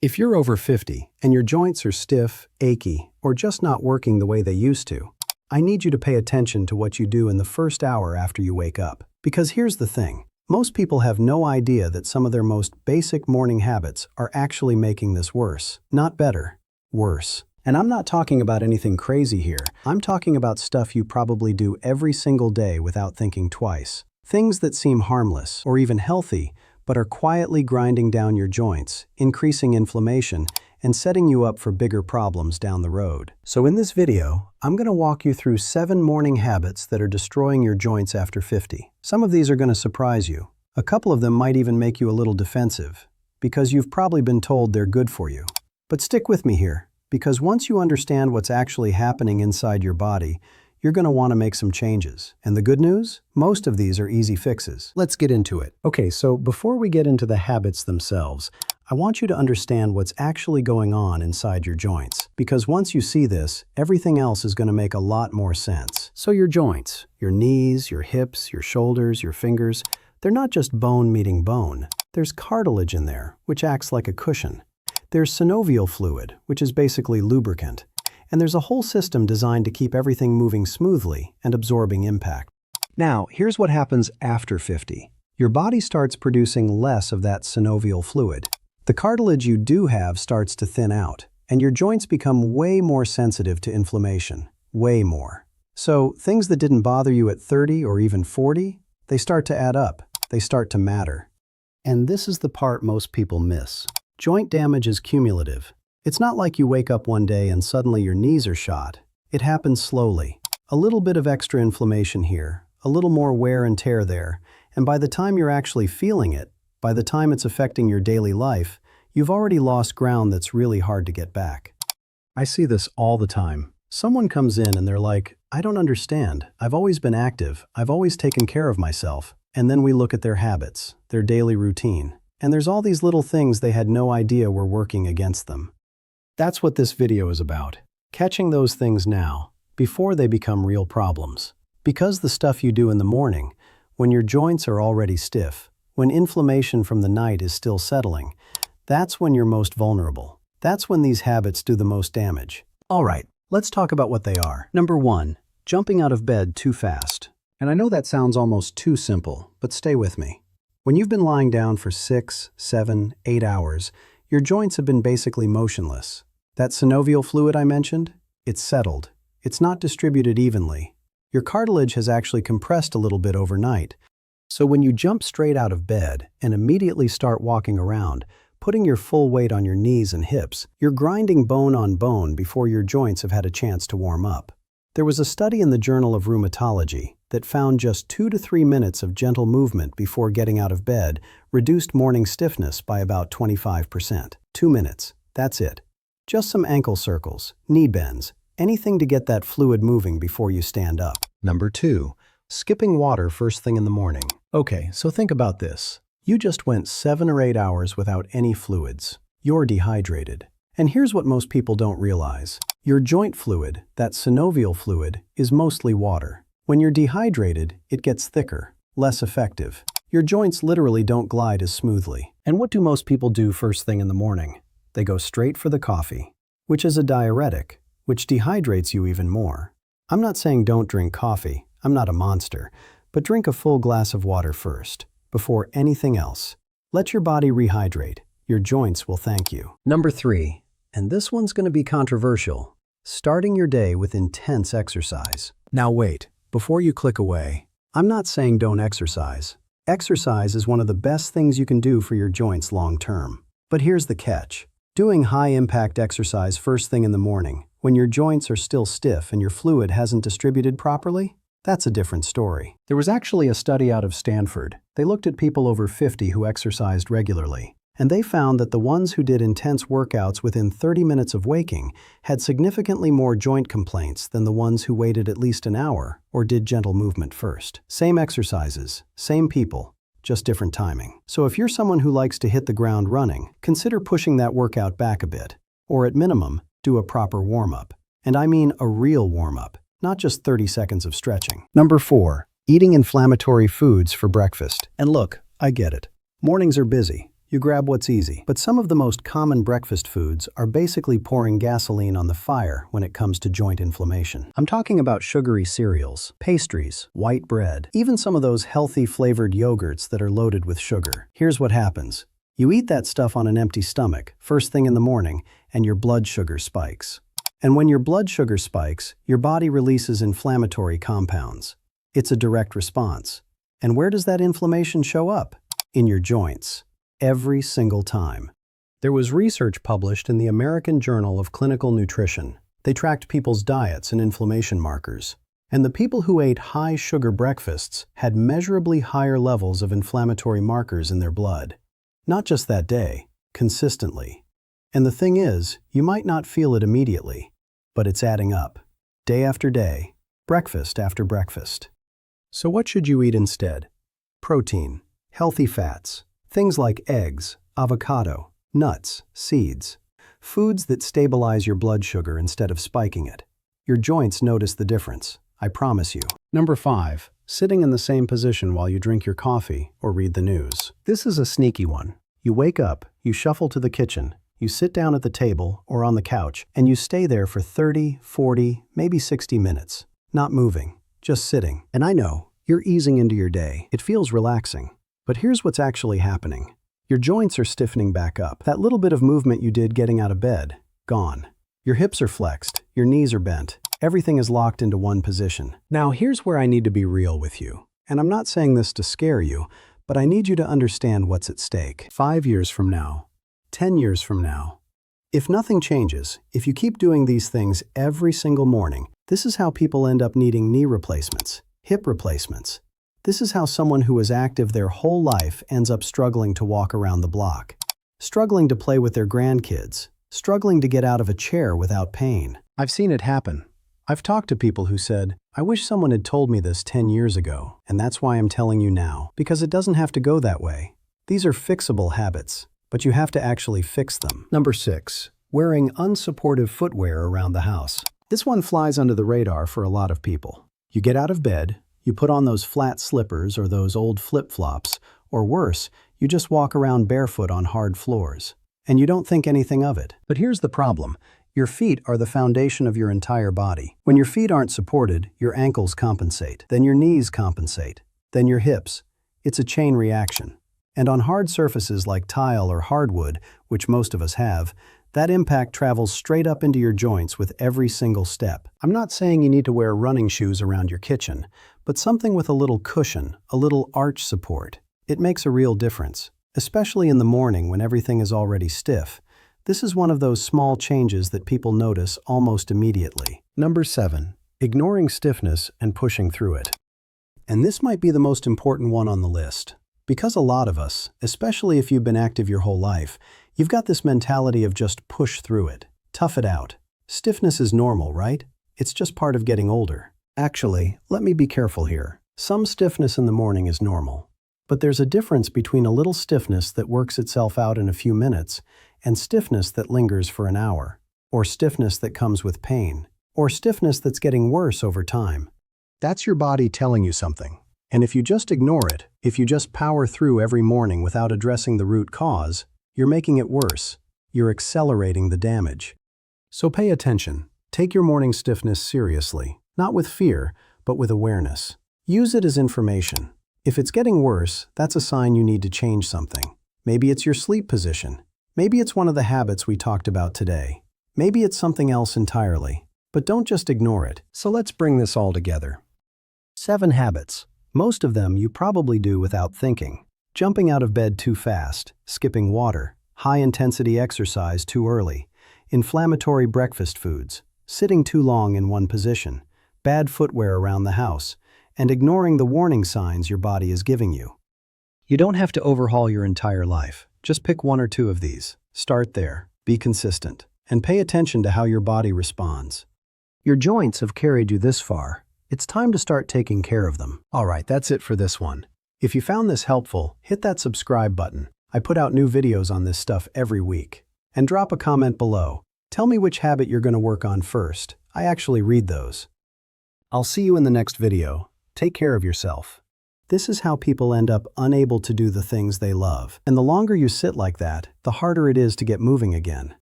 If you're over 50 and your joints are stiff, achy, or just not working the way they used to, I need you to pay attention to what you do in the first hour after you wake up. Because here's the thing. Most people have no idea that some of their most basic morning habits are actually making this worse. Not better, worse. And I'm not talking about anything crazy here. I'm talking about stuff you probably do every single day without thinking twice. Things that seem harmless or even healthy, but are quietly grinding down your joints, increasing inflammation, and setting you up for bigger problems down the road. So in this video, I'm going to walk you through 7 morning habits that are destroying your joints after 50. Some of these are going to surprise you. A couple of them might even make you a little defensive, because you've probably been told they're good for you. But stick with me here, because once you understand what's actually happening inside your body, you're going to want to make some changes. And the good news? Most of these are easy fixes. Let's get into it. Okay, so before we get into the habits themselves, I want you to understand what's actually going on inside your joints. Because once you see this, everything else is going to make a lot more sense. So your joints, your knees, your hips, your shoulders, your fingers, they're not just bone meeting bone. There's cartilage in there, which acts like a cushion. There's synovial fluid, which is basically lubricant. And there's a whole system designed to keep everything moving smoothly and absorbing impact. Now, here's what happens after 50. Your body starts producing less of that synovial fluid. The cartilage you do have starts to thin out, and your joints become way more sensitive to inflammation. Way more. So, things that didn't bother you at 30 or even 40, they start to add up. They start to matter. And this is the part most people miss. Joint damage is cumulative. It's not like you wake up one day and suddenly your knees are shot. It happens slowly. A little bit of extra inflammation here, a little more wear and tear there, and by the time you're actually feeling it, by the time it's affecting your daily life, you've already lost ground that's really hard to get back. I see this all the time. Someone comes in and they're like, I don't understand. I've always been active. I've always taken care of myself. And then we look at their habits, their daily routine, and there's all these little things they had no idea were working against them. That's what this video is about. Catching those things now, before they become real problems. Because the stuff you do in the morning, when your joints are already stiff, when inflammation from the night is still settling, that's when you're most vulnerable. That's when these habits do the most damage. All right, let's talk about what they are. Number 1, jumping out of bed too fast. And I know that sounds almost too simple, but stay with me. When you've been lying down for 6, 7, 8 hours, your joints have been basically motionless. That synovial fluid I mentioned, it's settled. It's not distributed evenly. Your cartilage has actually compressed a little bit overnight. So when you jump straight out of bed and immediately start walking around, putting your full weight on your knees and hips, you're grinding bone on bone before your joints have had a chance to warm up. There was a study in the Journal of Rheumatology that found just 2 to 3 minutes of gentle movement before getting out of bed reduced morning stiffness by about 25%. 2 minutes. That's it. Just some ankle circles, knee bends, anything to get that fluid moving before you stand up. Number 2, skipping water first thing in the morning. Okay, so think about this. You just went 7 or 8 hours without any fluids. You're dehydrated. And here's what most people don't realize. Your joint fluid, that synovial fluid, is mostly water. When you're dehydrated, it gets thicker, less effective. Your joints literally don't glide as smoothly. And what do most people do first thing in the morning? They go straight for the coffee, which is a diuretic, which dehydrates you even more. I'm not saying don't drink coffee, I'm not a monster, but drink a full glass of water first, before anything else. Let your body rehydrate. Your joints will thank you. Number 3, and this one's going to be controversial, starting your day with intense exercise. Now wait, before you click away, I'm not saying don't exercise. Exercise is one of the best things you can do for your joints long term. But here's the catch. Doing high-impact exercise first thing in the morning, when your joints are still stiff and your fluid hasn't distributed properly, that's a different story. There was actually a study out of Stanford. They looked at people over 50 who exercised regularly, and they found that the ones who did intense workouts within 30 minutes of waking had significantly more joint complaints than the ones who waited at least an hour or did gentle movement first. Same exercises, same people, just different timing. So if you're someone who likes to hit the ground running, consider pushing that workout back a bit, or at minimum, do a proper warm-up. And I mean a real warm-up, not just 30 seconds of stretching. Number 4, eating inflammatory foods for breakfast. And look, I get it. Mornings are busy. You grab what's easy. But some of the most common breakfast foods are basically pouring gasoline on the fire when it comes to joint inflammation. I'm talking about sugary cereals, pastries, white bread, even some of those healthy flavored yogurts that are loaded with sugar. Here's what happens. You eat that stuff on an empty stomach, first thing in the morning, and your blood sugar spikes. And when your blood sugar spikes, your body releases inflammatory compounds. It's a direct response. And where does that inflammation show up? In your joints. Every single time. There was research published in the American Journal of Clinical Nutrition. They tracked people's diets and inflammation markers. And the people who ate high-sugar breakfasts had measurably higher levels of inflammatory markers in their blood. Not just that day, consistently. And the thing is, you might not feel it immediately, but it's adding up. Day after day, breakfast after breakfast. So what should you eat instead? Protein, healthy fats, things like eggs, avocado, nuts, seeds. Foods that stabilize your blood sugar instead of spiking it. Your joints notice the difference, I promise you. Number 5. Sitting in the same position while you drink your coffee or read the news. This is a sneaky one. You wake up, you shuffle to the kitchen, you sit down at the table or on the couch, and you stay there for 30, 40, maybe 60 minutes. Not moving, just sitting. And I know, you're easing into your day. It feels relaxing. But here's what's actually happening. Your joints are stiffening back up. That little bit of movement you did getting out of bed, gone. Your hips are flexed, your knees are bent. Everything is locked into one position. Now here's where I need to be real with you. And I'm not saying this to scare you, but I need you to understand what's at stake. 5 years from now, 10 years from now. If nothing changes, if you keep doing these things every single morning, this is how people end up needing knee replacements, hip replacements. This is how someone who is active their whole life ends up struggling to walk around the block, struggling to play with their grandkids, struggling to get out of a chair without pain. I've seen it happen. I've talked to people who said, I wish someone had told me this 10 years ago, and that's why I'm telling you now, because it doesn't have to go that way. These are fixable habits, but you have to actually fix them. Number 6. Wearing unsupportive footwear around the house. This one flies under the radar for a lot of people. You get out of bed, you put on those flat slippers or those old flip-flops, or worse, you just walk around barefoot on hard floors. And you don't think anything of it. But here's the problem. Your feet are the foundation of your entire body. When your feet aren't supported, your ankles compensate. Then your knees compensate. Then your hips. It's a chain reaction. And on hard surfaces like tile or hardwood, which most of us have, that impact travels straight up into your joints with every single step. I'm not saying you need to wear running shoes around your kitchen, but something with a little cushion, a little arch support. It makes a real difference, especially in the morning when everything is already stiff. This is one of those small changes that people notice almost immediately. Number 7. Ignoring stiffness and pushing through it. And this might be the most important one on the list. Because a lot of us, especially if you've been active your whole life, you've got this mentality of just push through it, tough it out. Stiffness is normal, right? It's just part of getting older. Actually, let me be careful here. Some stiffness in the morning is normal. But there's a difference between a little stiffness that works itself out in a few minutes and stiffness that lingers for an hour, or stiffness that comes with pain, or stiffness that's getting worse over time. That's your body telling you something. And if you just ignore it, if you just power through every morning without addressing the root cause, you're making it worse. You're accelerating the damage. So pay attention. Take your morning stiffness seriously, not with fear, but with awareness. Use it as information. If it's getting worse, that's a sign you need to change something. Maybe it's your sleep position. Maybe it's one of the habits we talked about today. Maybe it's something else entirely. But don't just ignore it. So let's bring this all together. 7 habits. Most of them you probably do without thinking. Jumping out of bed too fast, skipping water, high-intensity exercise too early, inflammatory breakfast foods, sitting too long in one position, bad footwear around the house, and ignoring the warning signs your body is giving you. You don't have to overhaul your entire life. Just pick 1 or 2 of these. Start there, be consistent, and pay attention to how your body responds. Your joints have carried you this far. It's time to start taking care of them. Alright, that's it for this one. If you found this helpful, hit that subscribe button. I put out new videos on this stuff every week. And drop a comment below. Tell me which habit you're going to work on first. I actually read those. I'll see you in the next video. Take care of yourself. This is how people end up unable to do the things they love. And the longer you sit like that, the harder it is to get moving again.